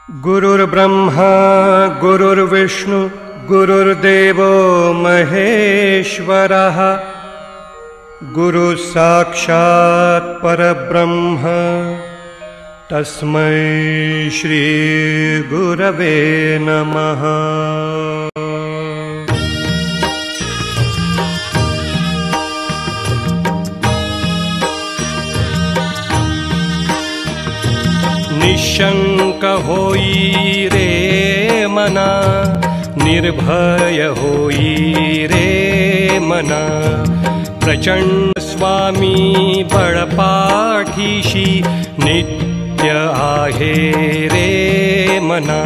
गुरुर्ब्रह्मा गुरुर्विष्णु गुरुर्देवो महेश्वरः गुरुः साक्षात् परब्रह्म तस्मै श्री गुरवे नमः। निशंक होई रे मना, निर्भय होई रे मना, प्रचंड स्वामी बळपाठीशी नित्य आहे रे मना।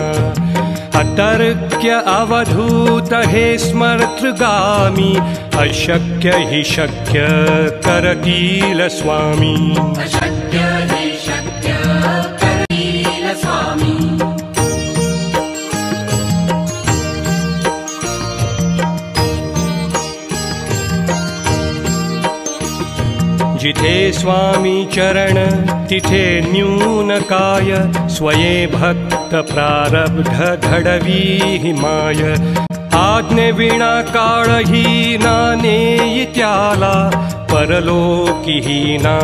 अतर्क्य अवधूत हे स्मर्तृगामी, अशक्य हि शक्य करतील स्वामी। अशक्य हि शक्य करतील स्वामी। जिथे स्वामी चरण तिथे न्यून काय, स्वये भक्त प्रारब्ध घडवी हिमाय। आज्ञे विना काळही ना नेई त्याला, परलोकी ही ना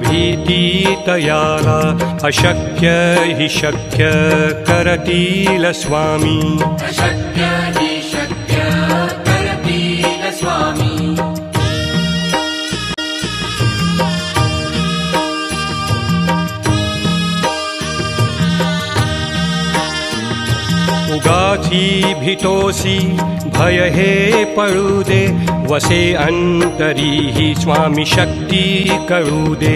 भीती तयाला। अशक्य हि शक्य करतील स्वामी। अशक्य हि शक्य करतील स्वामी। उगाची भीतोसी भय हे पळू दे, वसे अंतरी ही स्वामी शक्ती कळू दे।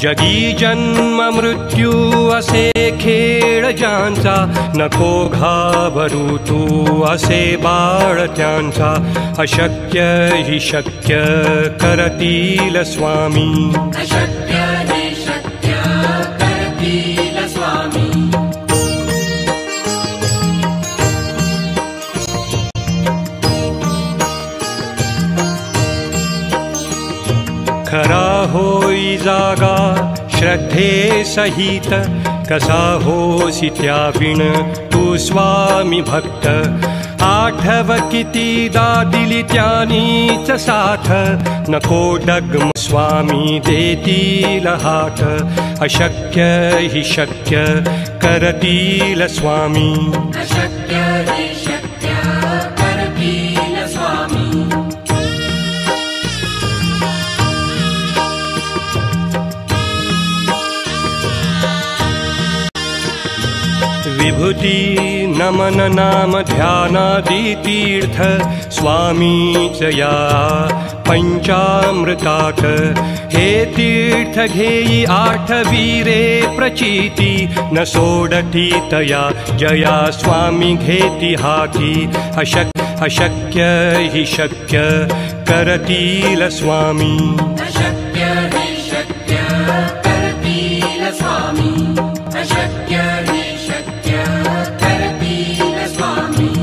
जगी जन्म मृत्यू असे खेळ ज्यांचा, नको घाबरू तू असे बाळ त्यांचा। अशक्य हि शक्य करतील स्वामी। अशक्य हि शक्य करतील स्वामी। खरा होई जागा श्रद्धे सहित, कसा होसी त्याविण तू स्वामी भक्त। आठव कितीदा दिली त्यानीच साथ, नको डगम स्वामी देतील हात। अशक्य हि शक्य करतील स्वामी। अशक्य हि शक्य करतील स्वामी। विभूति नमन नाम ध्यानादि तीर्थ, स्वामीच या पंचामृतात। हे तीर्थ घेई आठवी रे प्रचिती, न सोडती तया जया स्वामी घेती हाती। अशक्य हि शक्य करतील स्वामी। अशक्य हि शक्य करतील स्वामी। अशक्य हि शक्य करतील स्वामी।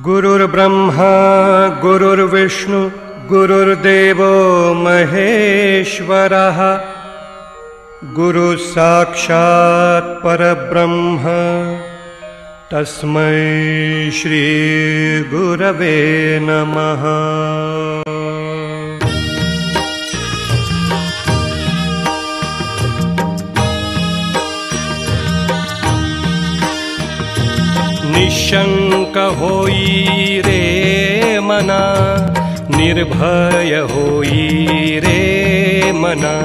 गुरुर्ब्रह्मा गुरुर्विष्णु गुरुर्देवो महेश्वरः गुरुः साक्षात् परब्रह्म तस्मै श्री गुरवे नमः। निशंक होई रे मना, निर्भय होई रे मना,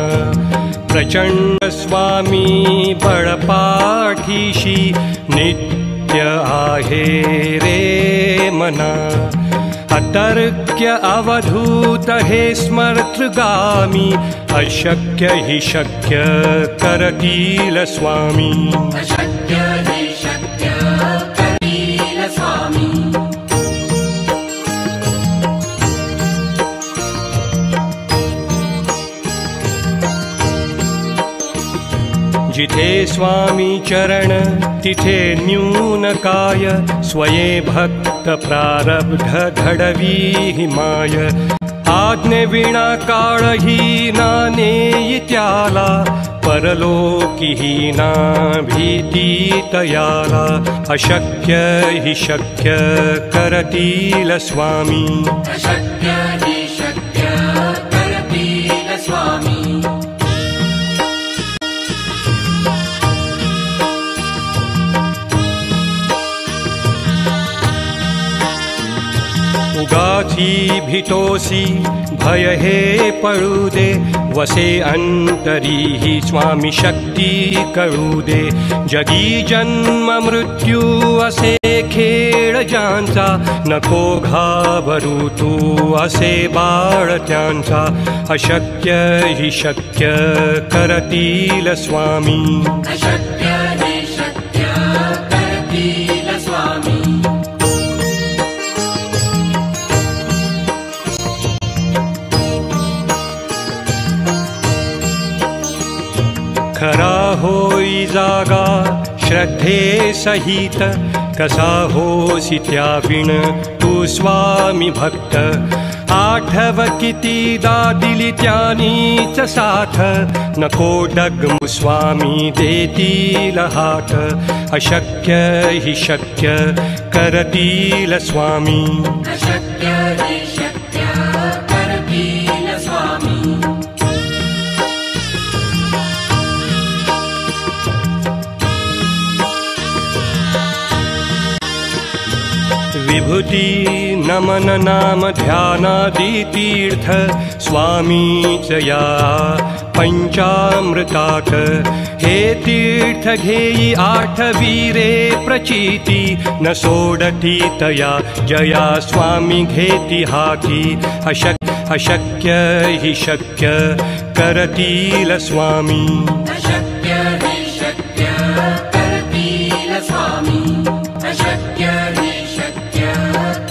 प्रचंड स्वामी बळपाठीशी नित्य आहे रे मना। अतर्क्य अवधूत हे स्मर्तृगामी, अशक्य हि शक्य करतील स्वामी। अशक्य हि शक्य करतील स्वामी। जिथे स्वामी चरण तिथे न्यून काय, स्वये भक्त प्रारब्ध घडवी हिमाय। आज्ञे विना काळही ना नेई त्याला, परलोकिहीना भीतितयाला अशक्य हि शक्य करतील स्वामी अशक्य हि शक्य करतील स्वामी उगाची भीतोसी भय हे पळू दे वसे अंतरी ही स्वामी शक्ती कळू दे जगी जन्म मृत्यू असे खेळ ज्यांचा नको घाबरू तू असे बाळ त्यांचा अशक्य हि शक्य करतील स्वामी अशक्य हि शक्य करतील स्वामी खरा होई जागा श्रद्धे सहित कसा होसी त्याविण तू स्वामी भक्त आठव कितीदा दिली त्यानीच साथ नको डगमु स्वामी देतील हात अशक्य हि शक्य करतील स्वामी अशक्य हि शक्य करतील स्वामी विभूति नमन नाम ध्यानादि तीर्थ स्वामी च या पंचामृतात् हे तीर्थ घेई आठवीरे प्रचिती न सोडती तया जया स्वामी घेती हाती अशक्य हि शक्य करतील स्वामी अशक्य हि शक्य करतील स्वामी अशक्य हि शक्य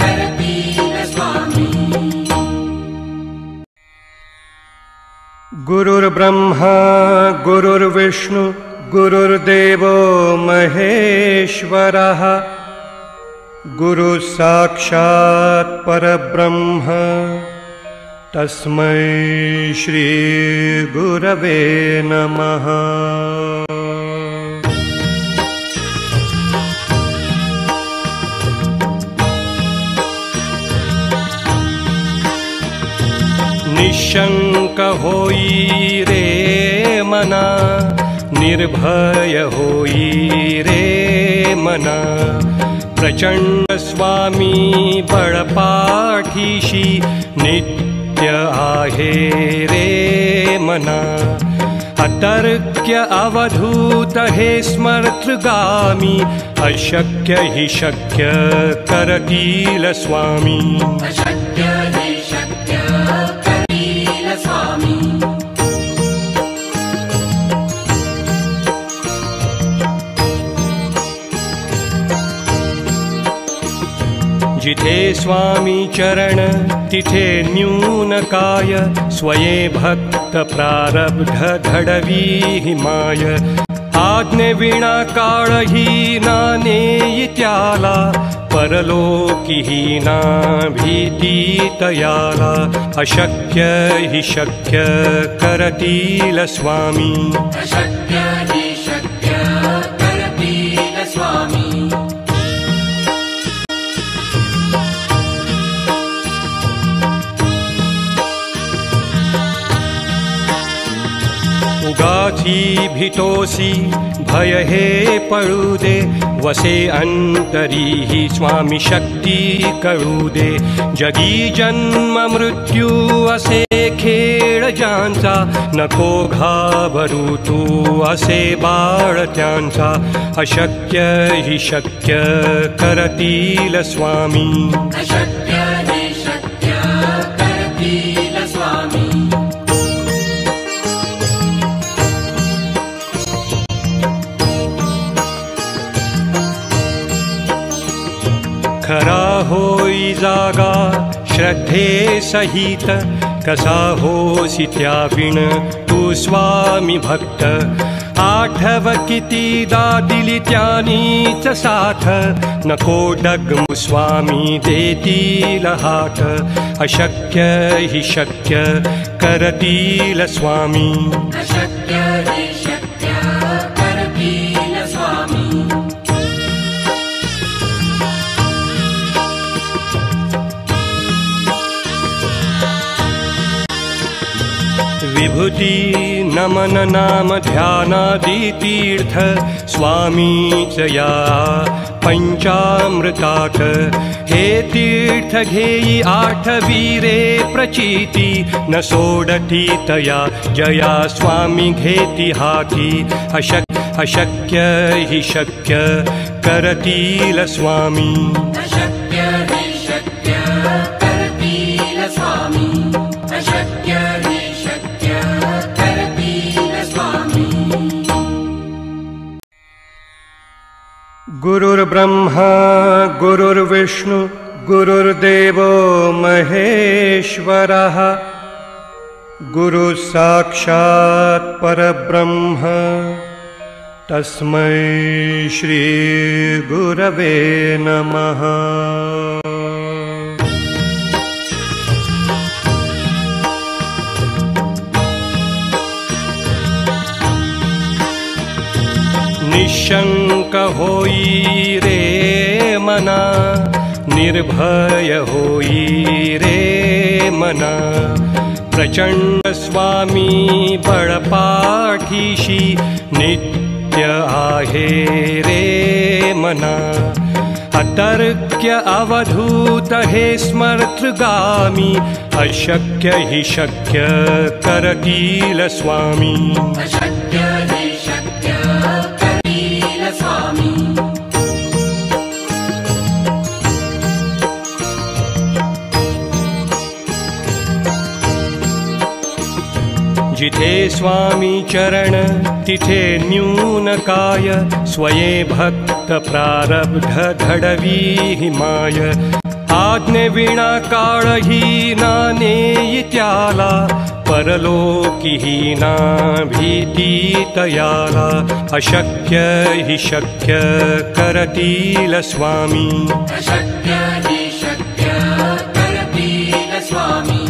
करतील स्वामी गुरुर्ब्रह्मा गुरुर्विष्णु गुरुर्देवो महेश्वरः गुरुसाक्षात् परब्रह्म तस्मै श्री गुरवे नमः निशंक होई रे मना निर्भय होई रे मना प्रचंड स्वामी बळपाठीशी नित्य आहे रे मना अतर्क्य अवधूत हे स्मर्तगामी अशक्य हि शक्य करतील स्वामी अशक्य हि शक्य करतील स्वामी जिथे स्वामी चरण तिथे न्यून काय स्वये भक्त प्रारब्ध घडवी हिमाय आज्ञे विना काळही नानेई त्याला परलोकिहीना भीतितयाला अशक्य हि शक्य करतील स्वामी अशक्य हि शक्य करतील स्वामी उगाची भीतोसी भय हे पळू दे वसे अंतरी ही स्वामी शक्ती कळू दे जगी जन्म मृत्यू असे खेळ ज्यांचा नको घाबरू तू असे बाळ त्यांचा अशक्य हि शक्य करतील स्वामी अशक्य हि शक्य करतील स्वामी अशक्य हि शक्य करतील स्वामी अशक्य हि शक्य करतील स्वामी अशक्य हि शक्य करतील स्वामी अशक्य हि शक्य करतील स्वामी अशक्य हि शक्य करतील स्वामी खरा होई जागा श्रद्धे सहित कसा होसी त्याविण तू स्वामी भक्त आठव कितीदा दिली त्यानीच साथ नको डगमु स्वामी देतील हात अशक्य हि शक्य करतील स्वामी अशक्य हि शक्य नमन नाम ध्यानादि तीर्थ स्वामी च या पंचामृताक हे तीर्थ घेई आठवीरे प्रचिती न सोडती तया जया स्वामी घेती हाती अशक्य हि शक्य करतील स्वामी अशक्य हि शक्य करतील स्वामी अशक्य हि शक्य करतील स्वामी गुरुर्ब्रह्मा गुरुर्विष्णु गुरुर्देवो महेश्वरः गुरु साक्षात् परब्रह्म तस्मै श्री गुरवे नमः। निशंक होई रे मना निर्भय होई रे मना प्रचंड स्वामी बळपाठीशी नित्य आहे रे मना अतर्क्य अवधूत हे स्मर्तृगामी अशक्य हि शक्य करतील स्वामी अशक्य हि शक्य करतील स्वामी जिथे स्वामी चरण तिथे न्यून काय स्वये भक्त प्रारब्ध घडवी हिमाय आज्ञे विना काळही ना नेई त्याला परलोकी ना भीती तयाला अशक्य हि शक्य करतील स्वामी अशक्य हि शक्य करतील स्वामी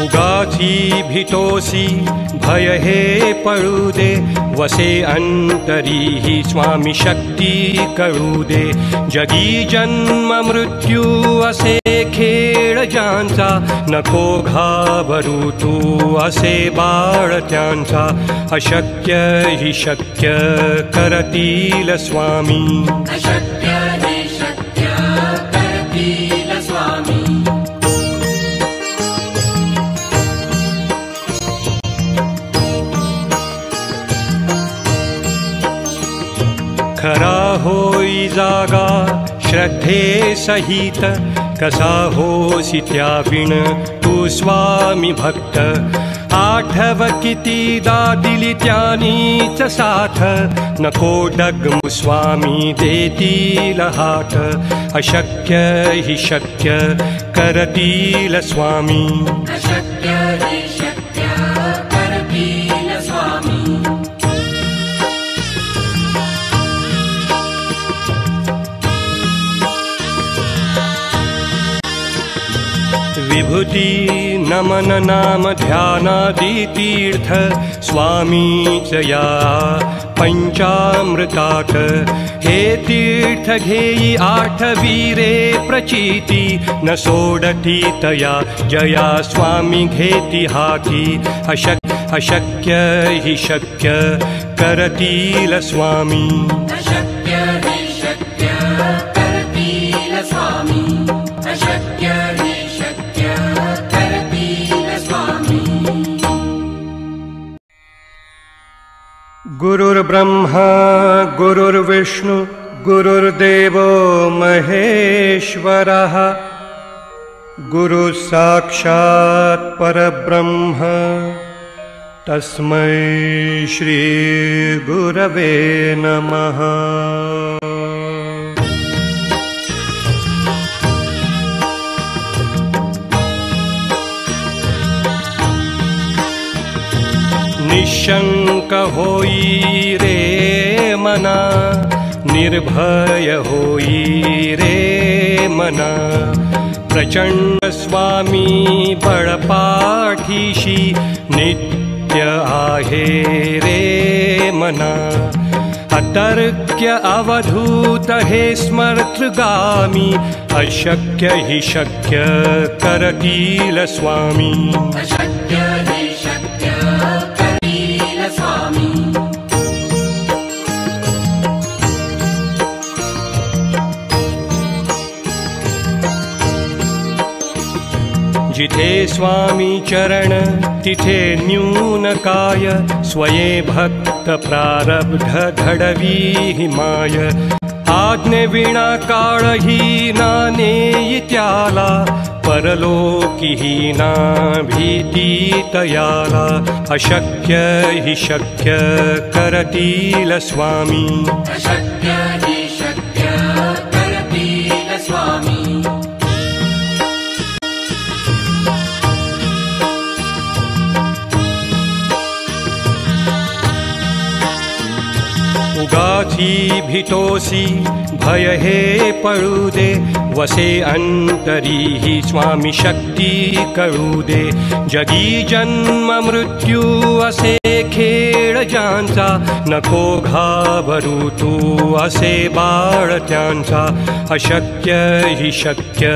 उगाची भीतोसी भय हे पळू दे वसे अंतरी ही स्वामी शक्ती कळू दे जगी जन्म मृत्यू असे खेळ ज्यांचा नको घाबरू तू असे बाळ त्यांचा अशक्य हि शक्य करतील स्वामी अशक्य हि शक्य करतील स्वामी खरा होई जागा श्रद्धे सहित कसा होसी त्याविण तू स्वामी भक्त आठव कितीदा दिली त्यानीच साथ नको डगमु स्वामी देतील हात अशक्य हि शक्य करतील स्वामी अशक्य हि शक्य करतील स्वामी विभूति नमन नाम ध्यानादि तीर्थ स्वामी च या पंचामृताक हे तीर्थ घेई आठवीरे प्रचिती न सोडती तया जया स्वामी घेती हाती अशक्य हि शक्य करतील स्वामी अशक्य हि शक्य करतील स्वामी अशक्य हि शक्य करतील स्वामी गुरुर्ब्रह्मा गुरुर्विष्णु गुरुर्देवो महेश्वरः गुरु साक्षात् परब्रह्म तस्मै श्री गुरवे नमः। निशंक होई रे मना निर्भय होई रे मना प्रचंड स्वामी बळपाठीशी नित्य आहे रे मना अतर्क्य अवधूत हे स्मर्तृगामी अशक्य हि शक्य करतील स्वामी अशक्य हि शक्य करतील स्वामी जिथे स्वामी चरण तिथे न्यून काय स्वये भक्त प्रारब्ध घडवी हिमाय आज्ञे विना काळही नानेई त्याला परलोकीही ना भीती तयाला अशक्य हि शक्य करतील स्वामी अशक्य हि शक्य करतील स्वामी उगाची भीतोसी भय हे पळू दे वसे अंतरी ही स्वामी शक्ती कळू दे जगी जन्म मृत्यू असे खेळ ज्यांचा नको घाबरू तू असे बाळ त्यांचा अशक्य हि शक्य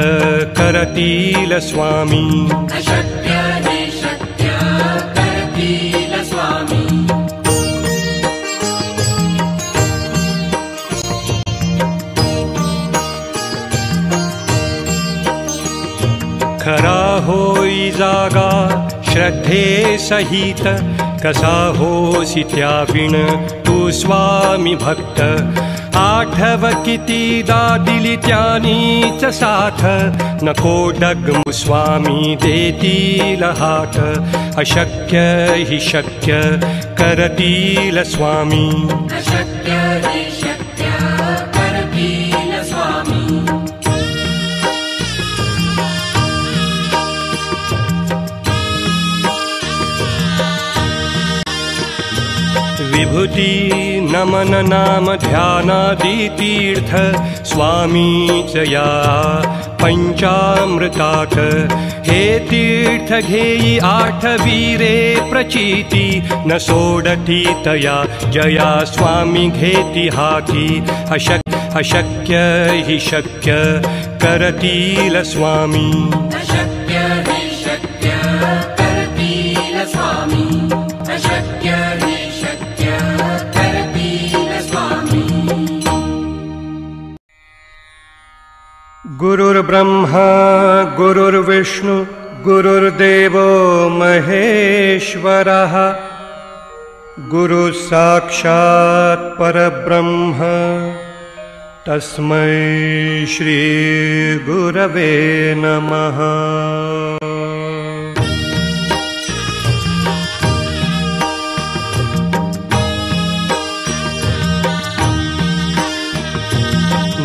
करतील स्वामी अशक्य हि शक्य करतील स्वामी खरा होई जागा श्रद्धे सहित कसा होसी त्याविण तू स्वामी भक्त आठव कितीदा दिली त्यानीच साथ नको डगमु स्वामी देतील हात अशक्य हि शक्य करतील स्वामी अशक्य हि शक्य करतील स्वामी विभूति नमन नाम ध्यानादि तीर्थ स्वामीच या पंचामृतात हे तीर्थ घेई आठवीरे प्रचिती न सोडती तया जया स्वामी घेती हाती अशक्य हि शक्य करतील स्वामी अशक्य हि शक्य करतील स्वामी अशक्य हि शक्य करतील स्वामी गुरुर्ब्रह्मा गुरुर्विष्णु गुरुर्देवो महेश्वरः गुरुः साक्षात् परब्रह्म तस्मै श्री गुरवे नमः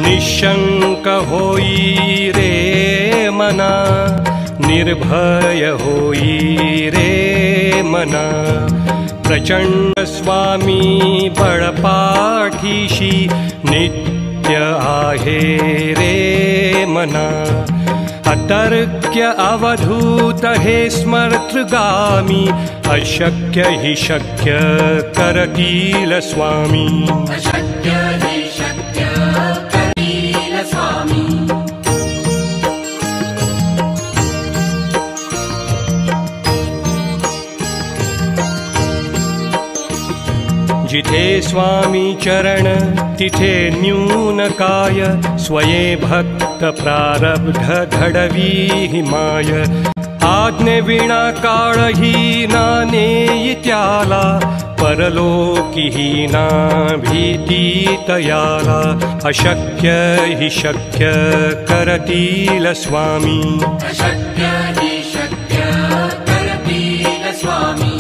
निशंक होई रे मना निर्भय होई रे मना प्रचंड स्वामी बळपाठीशी नित्य आहे रे मना अतर्क्य अवधूत हे स्मर्तृगामी अशक्य हि शक्य करतील स्वामी अशक्य हि शक्य करतील स्वामी जिथे स्वामी चरण तिथे न्यून काय स्वये भक्त प्रारब्ध घडवी हिमाय आज्ञे विना काळही नानेई त्याला परलोकीही ना भीती तयाला अशक्य हि शक्य करतील स्वामी अशक्य हि शक्य करतील स्वामी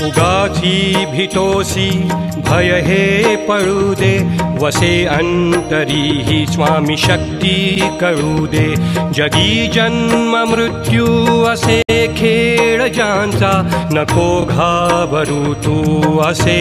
उगाची भीतोसी भय हे पळू दे वसे अंतरी ही स्वामी शक्ती कळू दे जगी जन्म मृत्यू असे खेळ ज्यांचा नको घाबरू तू असे